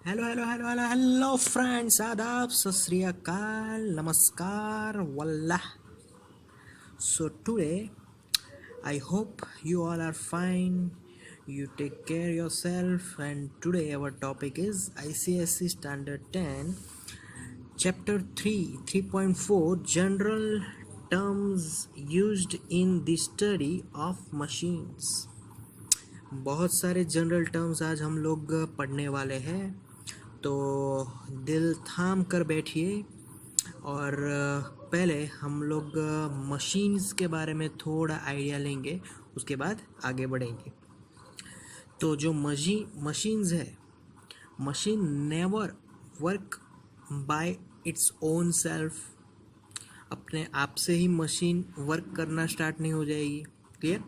Hello hello hello hello hello friends, आदाब, सत श्री अकाल, नमस्कार, वल्लाह. So today I hope you all are fine. You take care yourself, and today our topic is ICSE Standard 10, Chapter 3, 3.4, General Terms Used in the Study of Machines. बहुत सारे general terms आज हम लोग पढ़ने वाले हैं, तो दिल थाम कर बैठिए. और पहले हम लोग मशीन्स के बारे में थोड़ा आइडिया लेंगे, उसके बाद आगे बढ़ेंगे. तो जो मशीन्स है, machine never work by its own self. अपने आप से ही मशीन वर्क करना स्टार्ट नहीं हो जाएगी. क्लियर?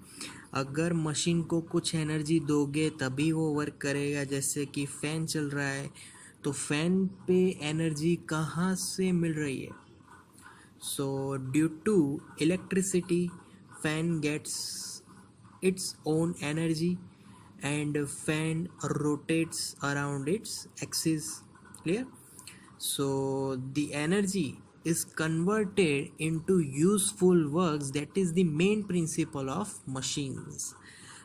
अगर मशीन को कुछ एनर्जी दोगे तभी वो वर्क करेगा. जैसे कि फ़ैन चल रहा है, तो फैन पे एनर्जी कहाँ से मिल रही है? So due to electricity, fan gets its own energy and fan rotates around its axis. Clear? So the energy is converted into useful works. That is the main principle of machines.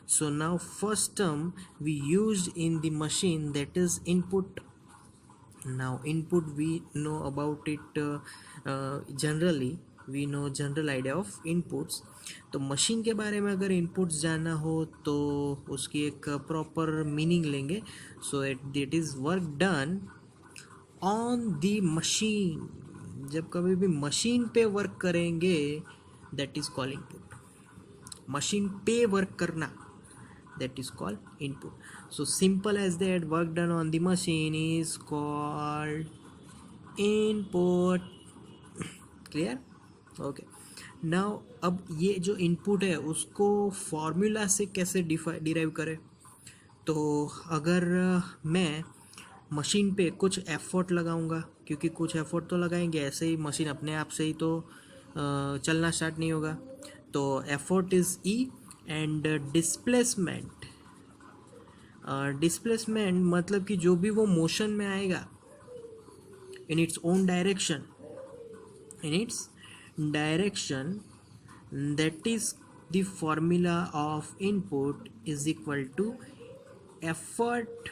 So now first term we used in the machine, that is input. Now input, we know about it generally, we know general idea of inputs. तो machine के बारे में अगर inputs जानना हो तो उसकी एक प्रॉपर मीनिंग लेंगे. So it is work done on the machine. जब कभी भी मशीन पे वर्क करेंगे, that is called input. Machine पे वर्क करना, that is called input. So simple as that, work done on the machine is called input. Clear? Okay. Now अब ये जो इनपुट है उसको फॉर्मूला से कैसे डिराइव करें? तो अगर मैं मशीन पे कुछ एफर्ट लगाऊंगा, क्योंकि कुछ एफर्ट तो लगाएंगे, ऐसे ही मशीन अपने आप से ही तो चलना स्टार्ट नहीं होगा. तो effort is E and displacement मतलब कि जो भी वो मोशन में आएगा in its own direction, that is the formula of input is equal to effort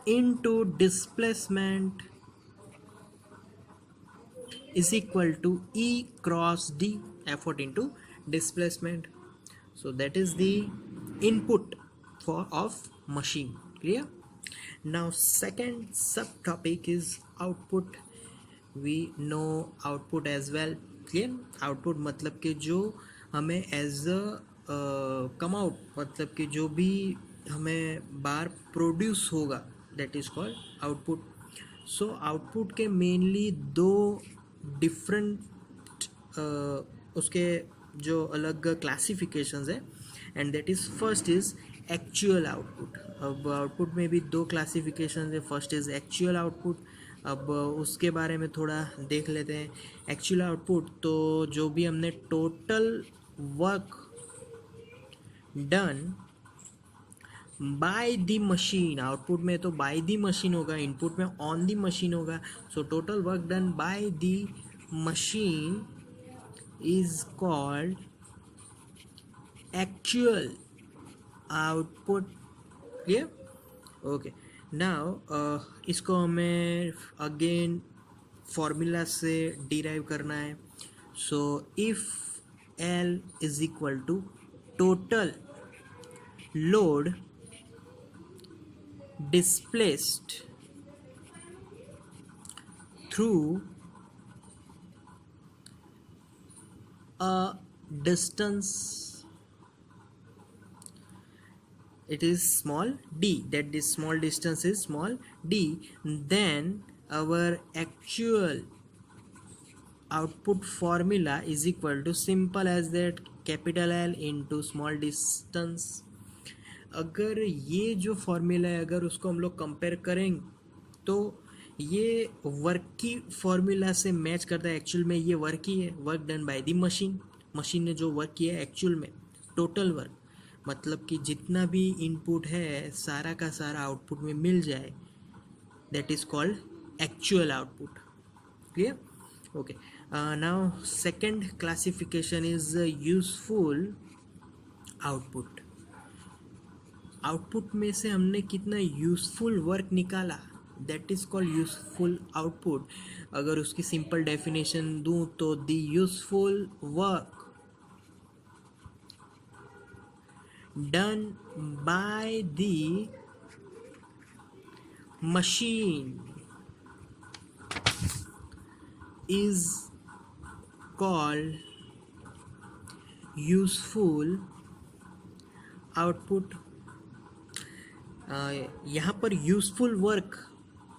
into displacement is equal to E cross D. Effort into displacement. So that is the input for of machine. Clear? Now second subtopic is output. We know output as well. Clear? Output मतलब कि जो हमें as a come out, मतलब कि जो भी हमें बाहर प्रोड्यूस होगा, that is called output. So output के मेनली दो डिफरेंट उसके जो अलग क्लासिफिकेशंस है, and that is first is actual output. अब आउटपुट में भी दो क्लासिफिकेशंस है. First is actual output. अब उसके बारे में थोड़ा देख लेते हैं. एक्चुअल आउटपुट तो जो भी हमने total work done by the machine, output में तो बाय द मशीन होगा, इनपुट में ऑन द मशीन होगा. So total work done by the machine is called actual output. Clear? Okay. Now इसको हमें अगेन फॉर्मूला से डिराइव करना है. So if L is equal to total load displaced through a distance, it is small d, that this small distance is small d, then our actual output formula is equal to simple as that, capital L into small distance. अगर ये जो formula है, अगर उसको हम लोग compare करें तो ये वर्क की फॉर्मूला से मैच करता है. एक्चुअल में ये वर्क ही है, work done by the machine. Machine ने जो वर्क किया है एक्चुअल में, टोटल वर्क, मतलब कि जितना भी इनपुट है सारा का सारा आउटपुट में मिल जाए, that is called actual output. Clear? Okay. Now second classification is useful output. Output में से हमने कितना यूजफुल वर्क निकाला, that is called useful output. अगर उसकी सिंपल डेफिनेशन दूं तो the useful work done by the machine is called useful output. यहाँ पर यूजफुल वर्क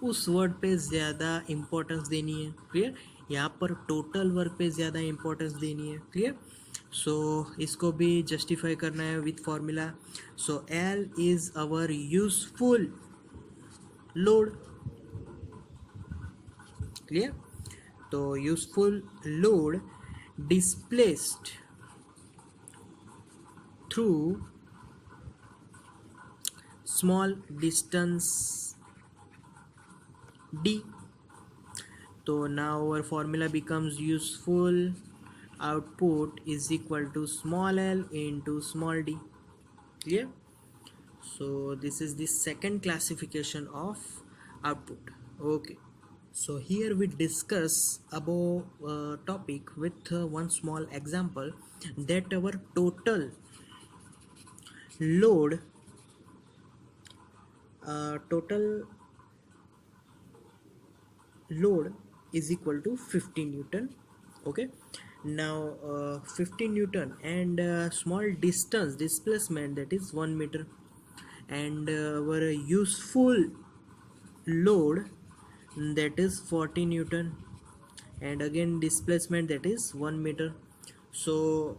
उस वर्ड पे ज़्यादा इम्पोर्टेंस देनी है. क्लियर? यहाँ पर टोटल वर्क पे ज़्यादा इम्पोर्टेंस देनी है. क्लियर? सो इसको भी जस्टिफाई करना है with formula. So L is our useful load. Clear? तो useful load displaced through small distance d. तो now our formula becomes useful output is equal to small l into small d. Clear? So this is the second classification of output. Okay. So here we discuss about topic with one small example, that our total load is equal to 50 Newton. Okay. Now 50 Newton and small distance displacement, that is 1 meter, and our useful load, that is 40 Newton, and again displacement, that is 1 meter. So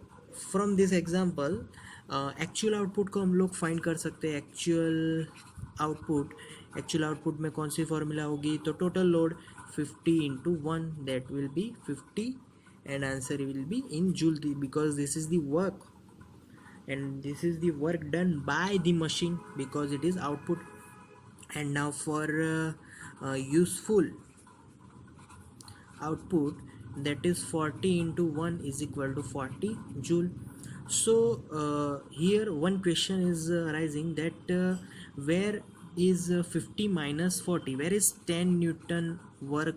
from this example actual output को हम लोग find कर सकते हैं. Actual output में कौन सी formula होगी? तो total load 50 into 1, that will be 50, and answer will be in joule, because this is the work and this is the work done by the machine, because it is output. And now for useful output, that is 40 into 1 is equal to 40 joule. So here one question is arising, that where is 50 minus 40, where is 10 Newton work?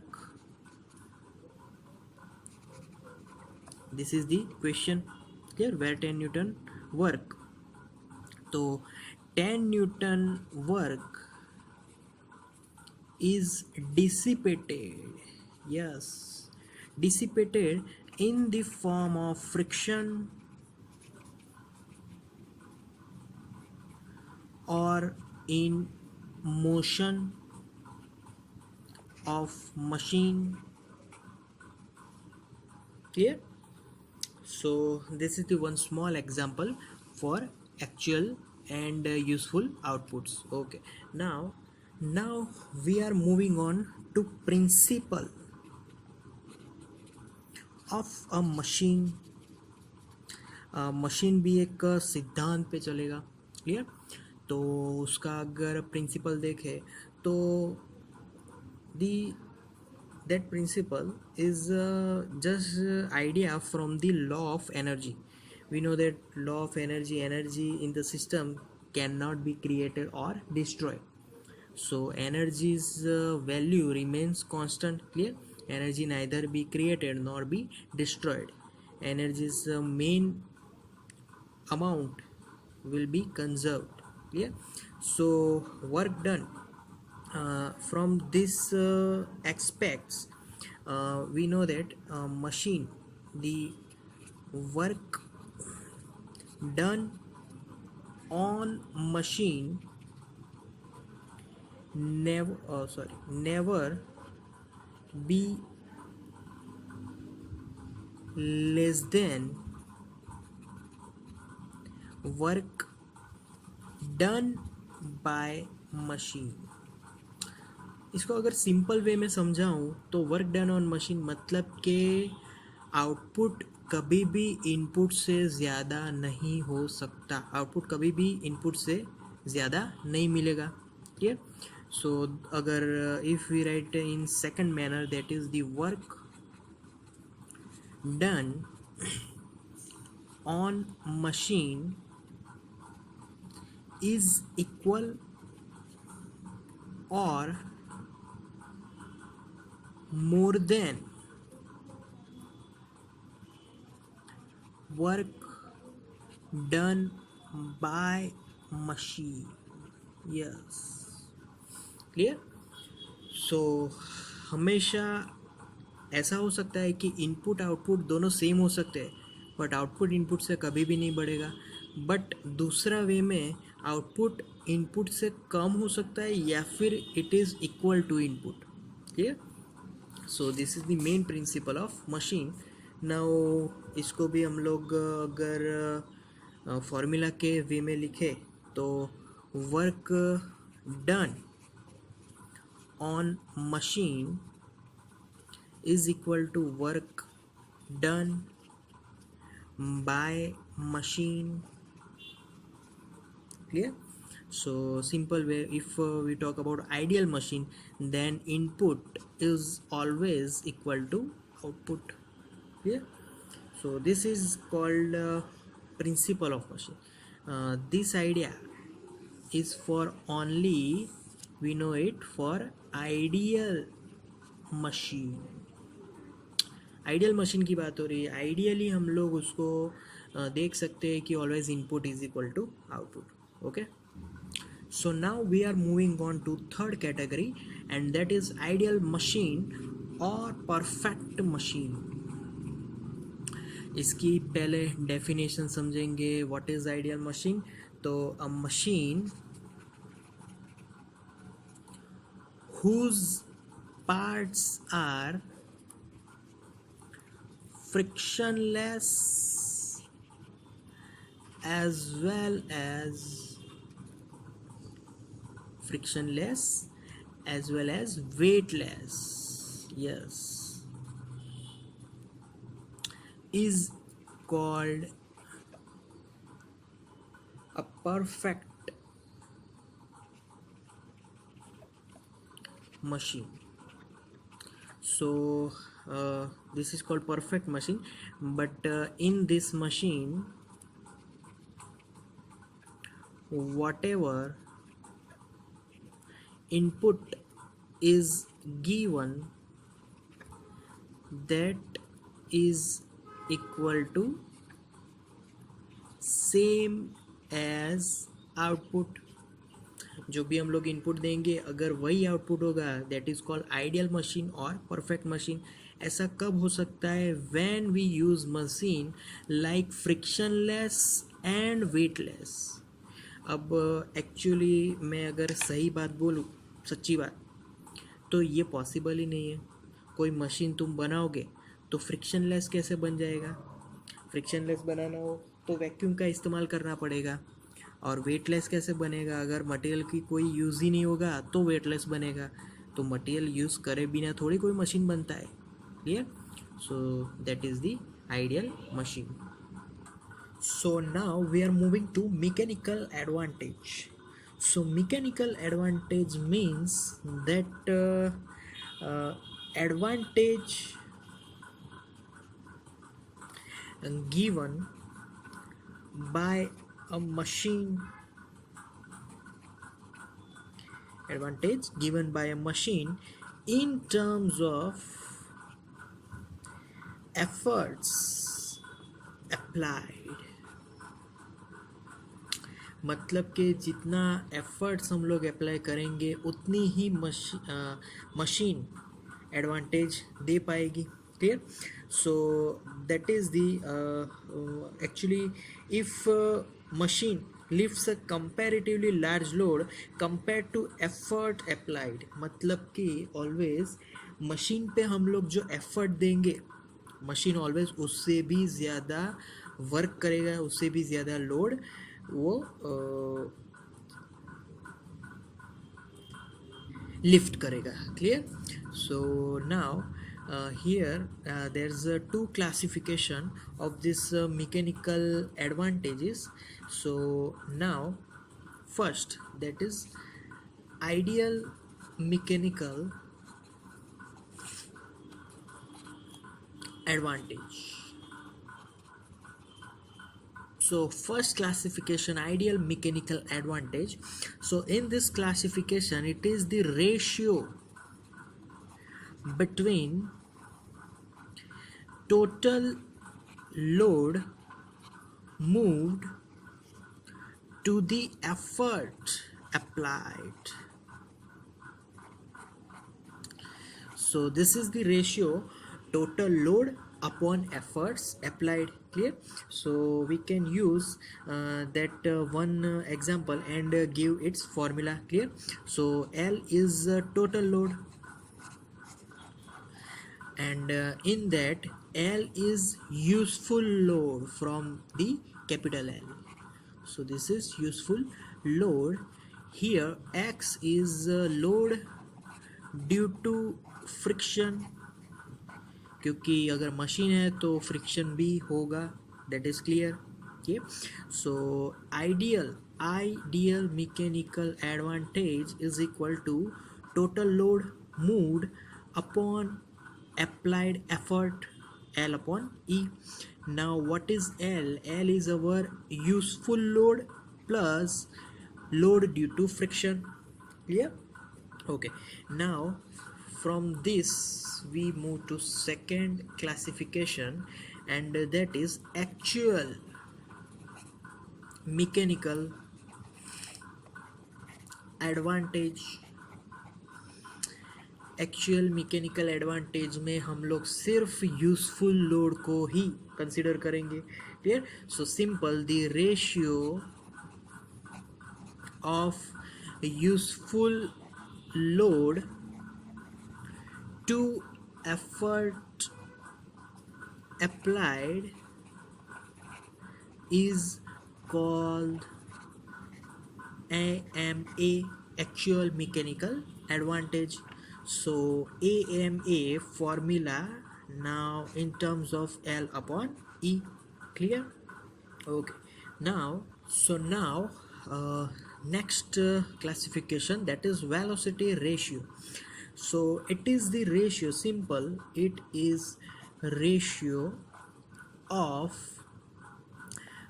This is the question. Clear? Where 10 Newton work? So 10 Newton work is dissipated. Yes, dissipated in the form of friction or in motion of machine. Clear? So this is the one small example for actual and useful outputs. Okay, now we are moving on to principle of a machine. Machine भी एक सिद्धांत पे चलेगा. Clear? तो उसका अगर principal देखें तो that principle is just idea from the law of energy. We know that law of energy in the system cannot be created or destroyed. So energy's value remains constant. Clear? Energy neither be created nor be destroyed. Energy's main amount will be conserved. Clear? So work done from this aspects, we know that machine, the work done on machine never be less than work done by machine. इसको अगर simple way में समझाऊं तो work done on machine मतलब कि output कभी भी input से ज़्यादा नहीं हो सकता. आउटपुट कभी भी इनपुट से ज़्यादा नहीं मिलेगा. क्लियर? So अगर if we write in second manner, that is the work done on machine is equal or more than work done by machine. Yes, clear. सो हमेशा ऐसा हो सकता है कि इनपुट आउटपुट दोनों सेम हो सकते हैं, बट आउटपुट इनपुट से कभी भी नहीं बढ़ेगा. बट दूसरा वे में आउटपुट इनपुट से कम हो सकता है या फिर it is equal to input. Clear. So this is the main principle of machine. Now इसको भी हम लोग अगर फॉर्मूला के वे में लिखे तो work done on machine is equal to work done by machine. Clear. So simple way, if we talk about ideal machine, then input is always equal to output. Clear. So this is called principle of machine. This idea is for only, we know it for ideal machine. Ideal machine की बात हो रही है. Ideally हम लोग उसको देख सकते हैं कि always input is equal to output. Okay. So now we are moving on to third category and that is ideal machine और परफेक्ट मशीन. इसकी पहले डेफिनेशन समझेंगे. What is ideal machine? तो a machine whose parts are frictionless as well as weightless, yes, is called a perfect machine. So this is called perfect machine, but in this machine whatever input is given, that is equal to same as output. जो भी हम लोग input देंगे अगर वही output होगा, that is called ideal machine और perfect machine. ऐसा कब हो सकता है? When we use machine like frictionless and weightless. अब एक्चुअली मैं अगर सही बात बोलूँ, सच्ची बात, तो ये पॉसिबल ही नहीं है. कोई मशीन तुम बनाओगे तो फ्रिक्शनलेस कैसे बन जाएगा? फ्रिक्शनलेस बनाना हो तो वैक्यूम का इस्तेमाल करना पड़ेगा. और वेटलेस कैसे बनेगा? अगर मटेरियल की कोई यूज़ ही नहीं होगा तो वेटलेस बनेगा. तो मटेरियल यूज़ करे बिना थोड़ी कोई मशीन बनता है. Clear. So that is the ideal machine. So now we are moving to mechanical advantage. So mechanical advantage means that advantage given by a machine, in terms of efforts applied. मतलब कि जितना efforts हम लोग apply करेंगे उतनी ही machine advantage दे पाएगी. Clear. So that is the actually if machine lifts a comparatively large load compare to effort applied. मतलब कि ऑलवेज मशीन पे हम लोग जो एफर्ट देंगे, मशीन ऑलवेज उससे भी ज़्यादा वर्क करेगा, उससे भी ज़्यादा लोड वो लिफ्ट करेगा. Clear. So now here there's two classification of this mechanical advantages. So now first, that is ideal mechanical advantage. So first classification, ideal mechanical advantage. So in this classification, it is the ratio between total load moved to the effort applied. So this is the ratio total load upon efforts applied. Clear? So we can use that one example and give its formula. Clear? So L is total load, and in that L is useful load from the capital L. So this is useful load. Here X is load due to friction, क्योंकि अगर machine है तो friction भी होगा, that is clear. Okay, so ideal mechanical advantage is equal to total load moved upon applied effort, L upon E. Now what is L? L is our useful load plus load due to friction. Clear? Okay, now from this we move to second classification, and that is actual mechanical advantage. Actual mechanical advantage में हम लोग सिर्फ useful load को ही consider करेंगे. Clear? So simple, the ratio of useful load to effort applied is called AMA, actual mechanical advantage. So AMA formula now in terms of L upon E. Clear? Okay, now next classification, that is velocity ratio. So it is the ratio, simple, it is ratio of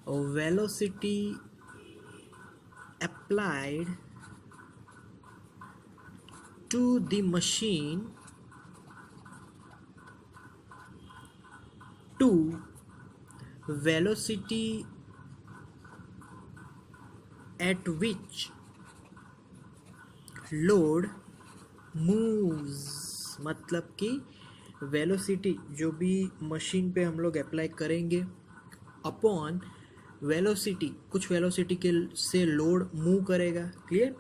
velocity applied to the machine to velocity at which load moves. मतलब कि velocity जो भी machine पे हम लोग apply करेंगे upon velocity, कुछ velocity के से लोड मूव करेगा. Clear?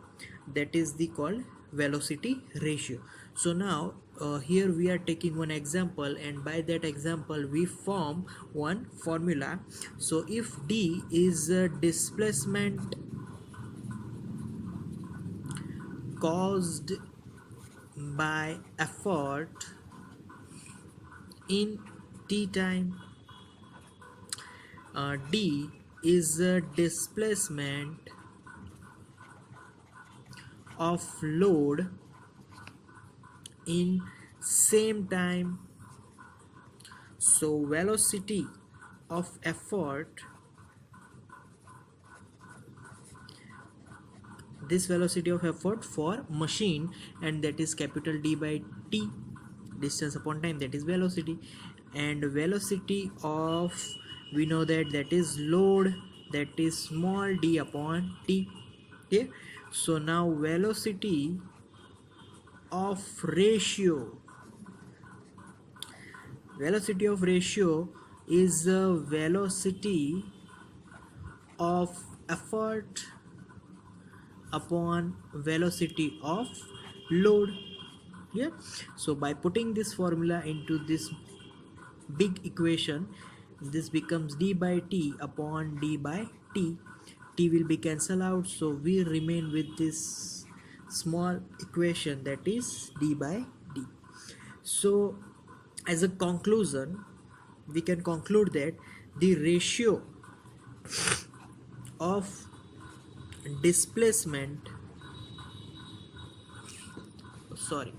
That is the called velocity ratio. So now here we are taking one example, and by that example we form one formula. So if D is displacement caused by effort in t time, D is displacement of load in same time. So velocity of effort, this velocity of effort for machine, and that is capital D by T, distance upon time, that is velocity. And velocity of, we know that is load, that is small d upon T. Okay, so now velocity of ratio is the velocity of effort upon velocity of load. Yeah, so by putting this formula into this big equation, this becomes d by t upon d by t. T will be cancelled out, so we remain with this small equation, that is d by d. So as a conclusion, we can conclude that the ratio of displacement sorry,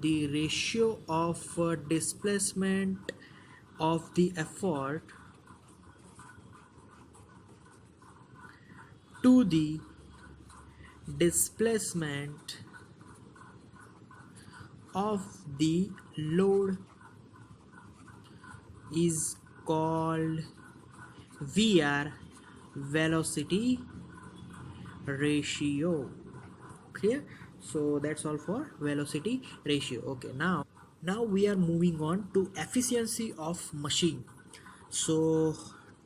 the ratio of displacement of the effort to the displacement of the load is called VR, velocity ratio. Clear? So that's all for velocity ratio. Okay, now we are moving on to efficiency of machine. So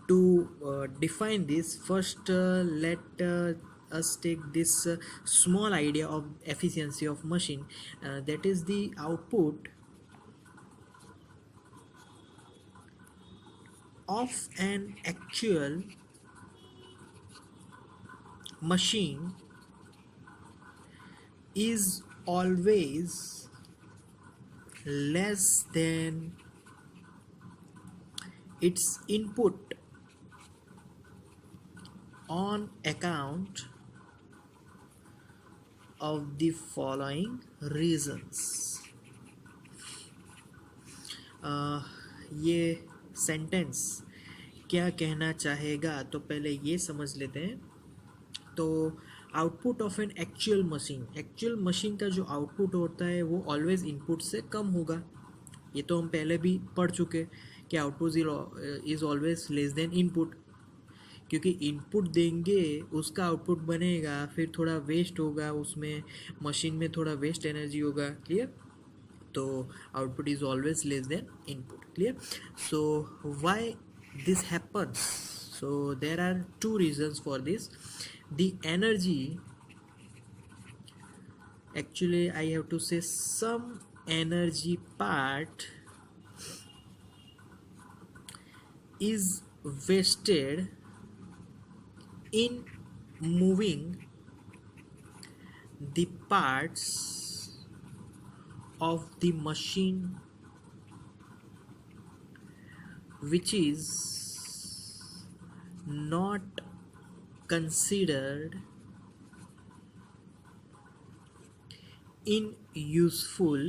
to define this, first let us take this small idea of efficiency of machine, that is the output of an actual machine is always less than its input on account of the following reasons. ये sentence क्या कहना चाहेगा, तो पहले ये समझ लेते हैं. तो output of an actual machine का जो आउटपुट होता है वो ऑलवेज इनपुट से कम होगा. ये तो हम पहले भी पढ़ चुके कि output is always less than input, क्योंकि इनपुट देंगे उसका आउटपुट बनेगा, फिर थोड़ा वेस्ट होगा, उसमें मशीन में थोड़ा वेस्ट एनर्जी होगा. क्लियर? तो output is always less than input. Clear? So why this happens? So there are two reasons for this. The energy, actually I have to say some energy part is wasted in moving the parts of the machine which is not considered in useful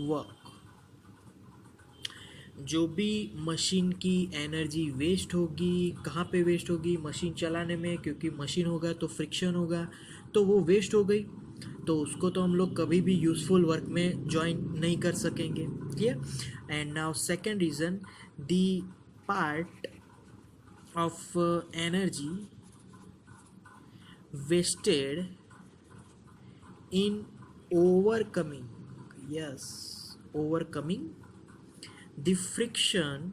work. जो भी machine की energy waste होगी, कहाँ पे waste होगी? Machine चलाने में, क्योंकि मशीन होगा तो फ्रिक्शन होगा, तो वो वेस्ट हो गई, तो उसको तो हम लोग कभी भी यूज़फुल वर्क में ज्वाइन नहीं कर सकेंगे. Clear? And now second reason, the part of energy wasted in overcoming the friction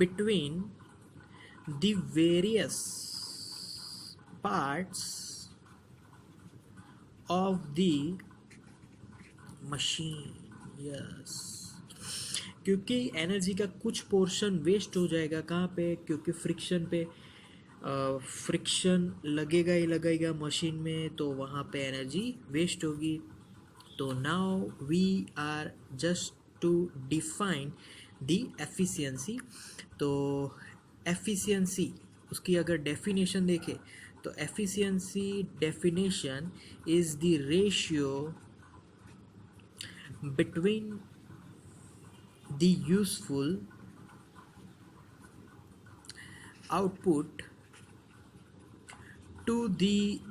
between the various parts of the machine. Yes, क्योंकि एनर्जी का कुछ पोर्शन वेस्ट हो जाएगा. कहाँ पे? क्योंकि फ्रिक्शन पे फ्रिक्शन लगेगा ही लगेगा मशीन में, तो वहाँ पे एनर्जी वेस्ट होगी. तो now we are just to define the efficiency. तो एफिशिएंसी, उसकी अगर डेफिनेशन देखें तो efficiency definition is the ratio between the useful output to the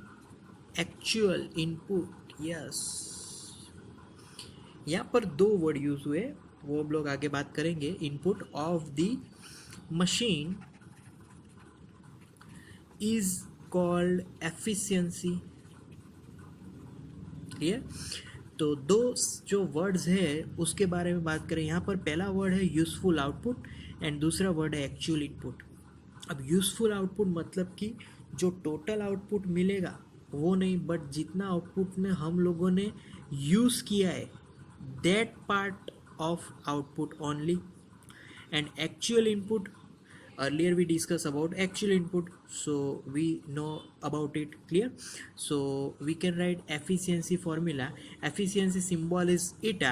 actual input. Yes, यहाँ पर दो वर्ड यूज हुए, वो हम लोग आगे बात करेंगे. Input of the machine is called efficiency. Clear? तो दो जो वर्ड्स है उसके बारे में बात करें. यहाँ पर पहला वर्ड है यूज़फुल आउटपुट एंड दूसरा वर्ड है एक्चुअल इनपुट. अब यूज़फुल आउटपुट मतलब कि जो टोटल आउटपुट मिलेगा वो नहीं, बट जितना आउटपुट में हम लोगों ने यूज़ किया है, that part of output only. And actual input, earlier we discussed about actual input, so we know about it. Clear? So we can write efficiency formula. Efficiency symbol is eta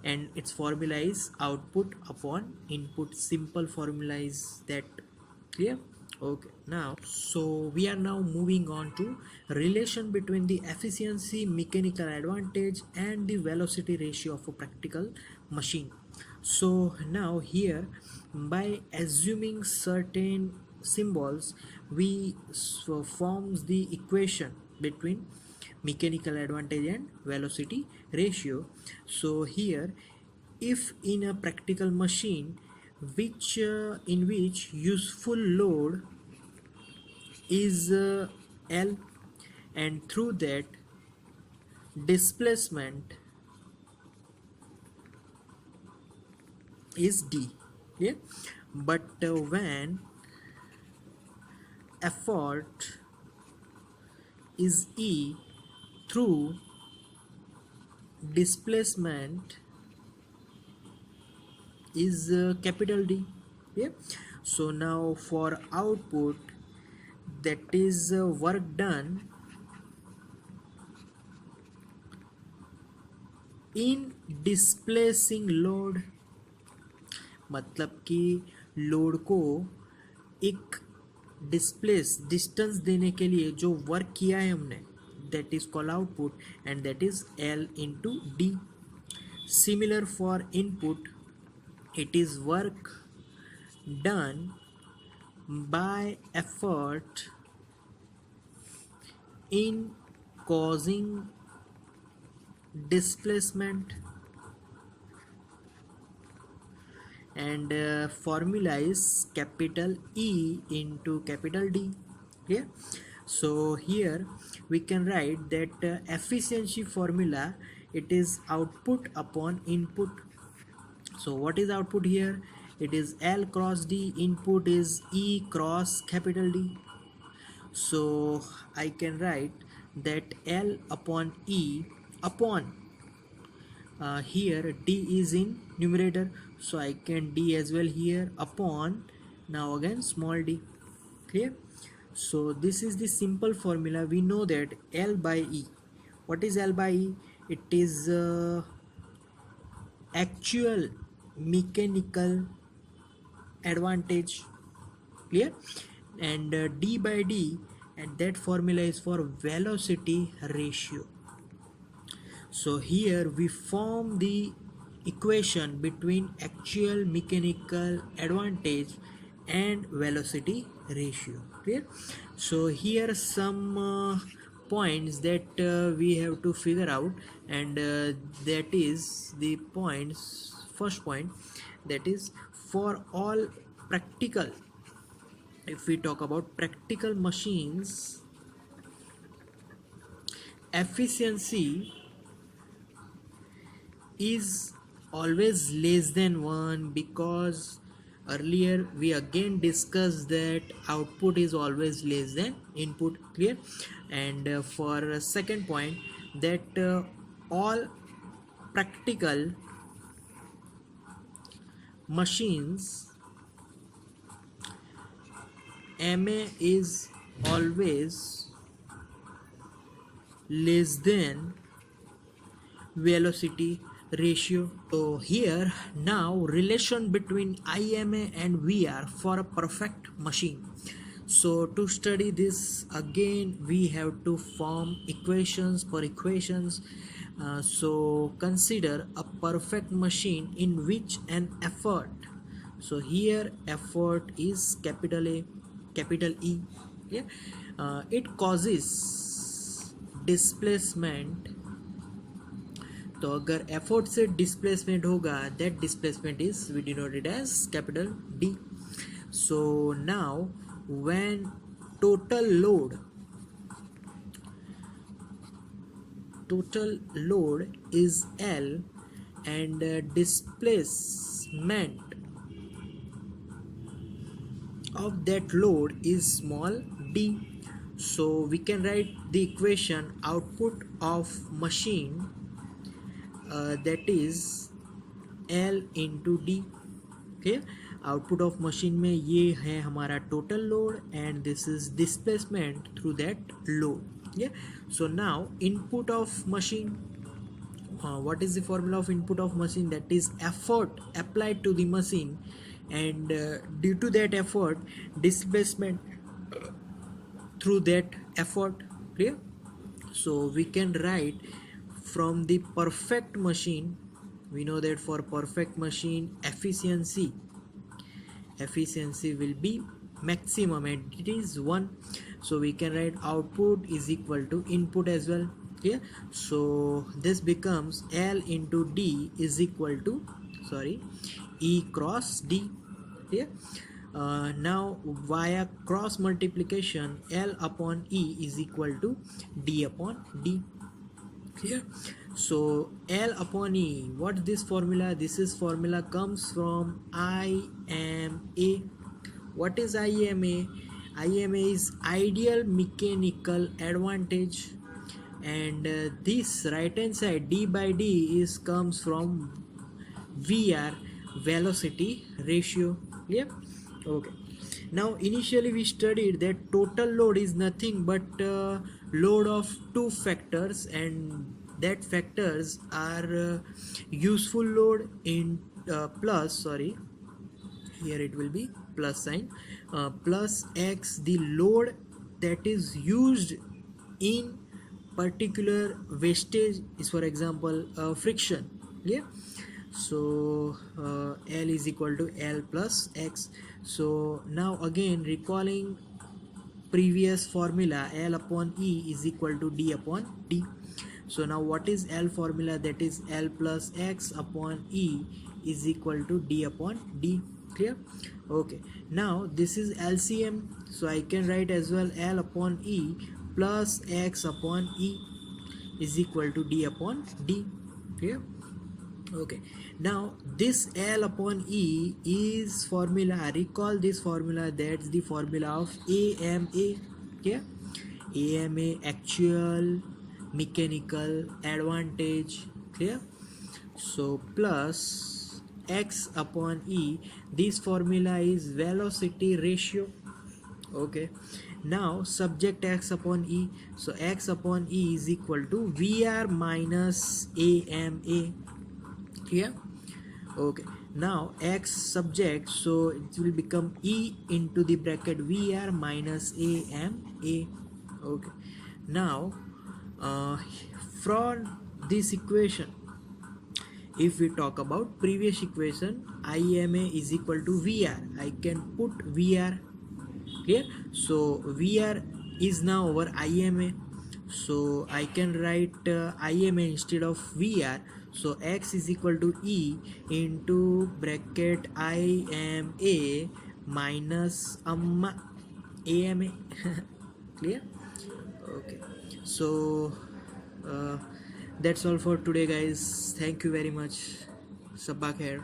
and its formula is output upon input. Simple formula is that. Clear? Okay, now so we are now moving on to relation between the efficiency, mechanical advantage and the velocity ratio of a practical machine. So now here, by assuming certain symbols, we forms the equation between mechanical advantage and velocity ratio. So here, if in a practical machine which in which useful load is L, and through that displacement is D, yeah, but when effort is E, through displacement is capital D, yeah. So now for output, that is work done in displacing load, मतलब कि load को एक distance देने के लिए जो work किया है हमने, that is call output and that is L into D. Similar for input, it is work done by effort in causing displacement, and formula is capital E into capital D. Yeah, so here we can write that efficiency formula, it is output upon input. So what is output here? It is L cross D, input is E cross capital D. So I can write that L upon E upon, here D is in numerator, so I can D as well here, upon now again small d. Clear? So this is the simple formula. We know that L by E. What is L by E? It is actual mechanical advantage. Clear? And D by D, and that formula is for velocity ratio. So here we form the equation between actual mechanical advantage and velocity ratio. Clear? So here some points that we have to figure out, and that is the points. First point, that is for all practical, if we talk about practical machines, efficiency is always less than 1, because earlier we again discussed that output is always less than input. Clear? And for a second point, that all practical machines, MA is always less than velocity ratio. So here now relation between IMA and VR for a perfect machine. So to study this again we have to form equations for equations. So consider a perfect machine in which an effort, so here effort is capital A, capital E, yeah, it causes displacement. तो अगर effort से displacement होगा, that displacement is we denoted as capital D. So now when total load is L and displacement of that load is small d. So we can write the equation output of machine, that is L into D. Okay, output of machine में ये है हमारा total load and this is displacement through that load. Yeah, so now input of machine, what is the formula of input of machine? That is effort applied to the machine and due to that effort, displacement through that effort. Clear? So we can write from the perfect machine. We know that for perfect machine, efficiency will be maximum, and it is 1. So we can write output is equal to input as well. Clear? So this becomes L into D is equal to, sorry, E cross D. Clear? Now via cross multiplication, L upon E is equal to D upon D. Clear? So L upon E, what this formula? This is formula comes from IMA. What is IMA? IMA is ideal mechanical advantage, and this right hand side D by D is comes from VR, velocity ratio. Clear? Okay. Now initially we studied that total load is nothing but load of two factors, and that factors are useful load in plus, sorry, here it will be plus sign, plus x, the load that is used in particular wastage is, for example, friction. Yeah. So L is equal to L plus x. So now again recalling previous formula, L upon E is equal to D upon D. So now what is L formula? That is L plus x upon E is equal to D upon D. Clear? Okay. Now this is LCM, so I can write as well L upon E plus x upon E is equal to D upon D. Clear? Okay. Now this L upon E is formula, recall this formula, that's the formula of AMA. Okay? AMA, actual mechanical advantage. Clear? So plus x upon E, this formula is velocity ratio. Okay. Now subject x upon E, so x upon E is equal to VR minus AMA. Here. Okay. Now x subject, so it will become E into the bracket VR minus AMA. Okay. Now from this equation, if we talk about previous equation, IMA is equal to VR, I can put VR here. So VR is now our IMA, so I can write IMA instead of VR. So x is equal to E into bracket IMA minus AMA. Clear? Okay. So that's all for today, guys. Thank you very much. Sabak here.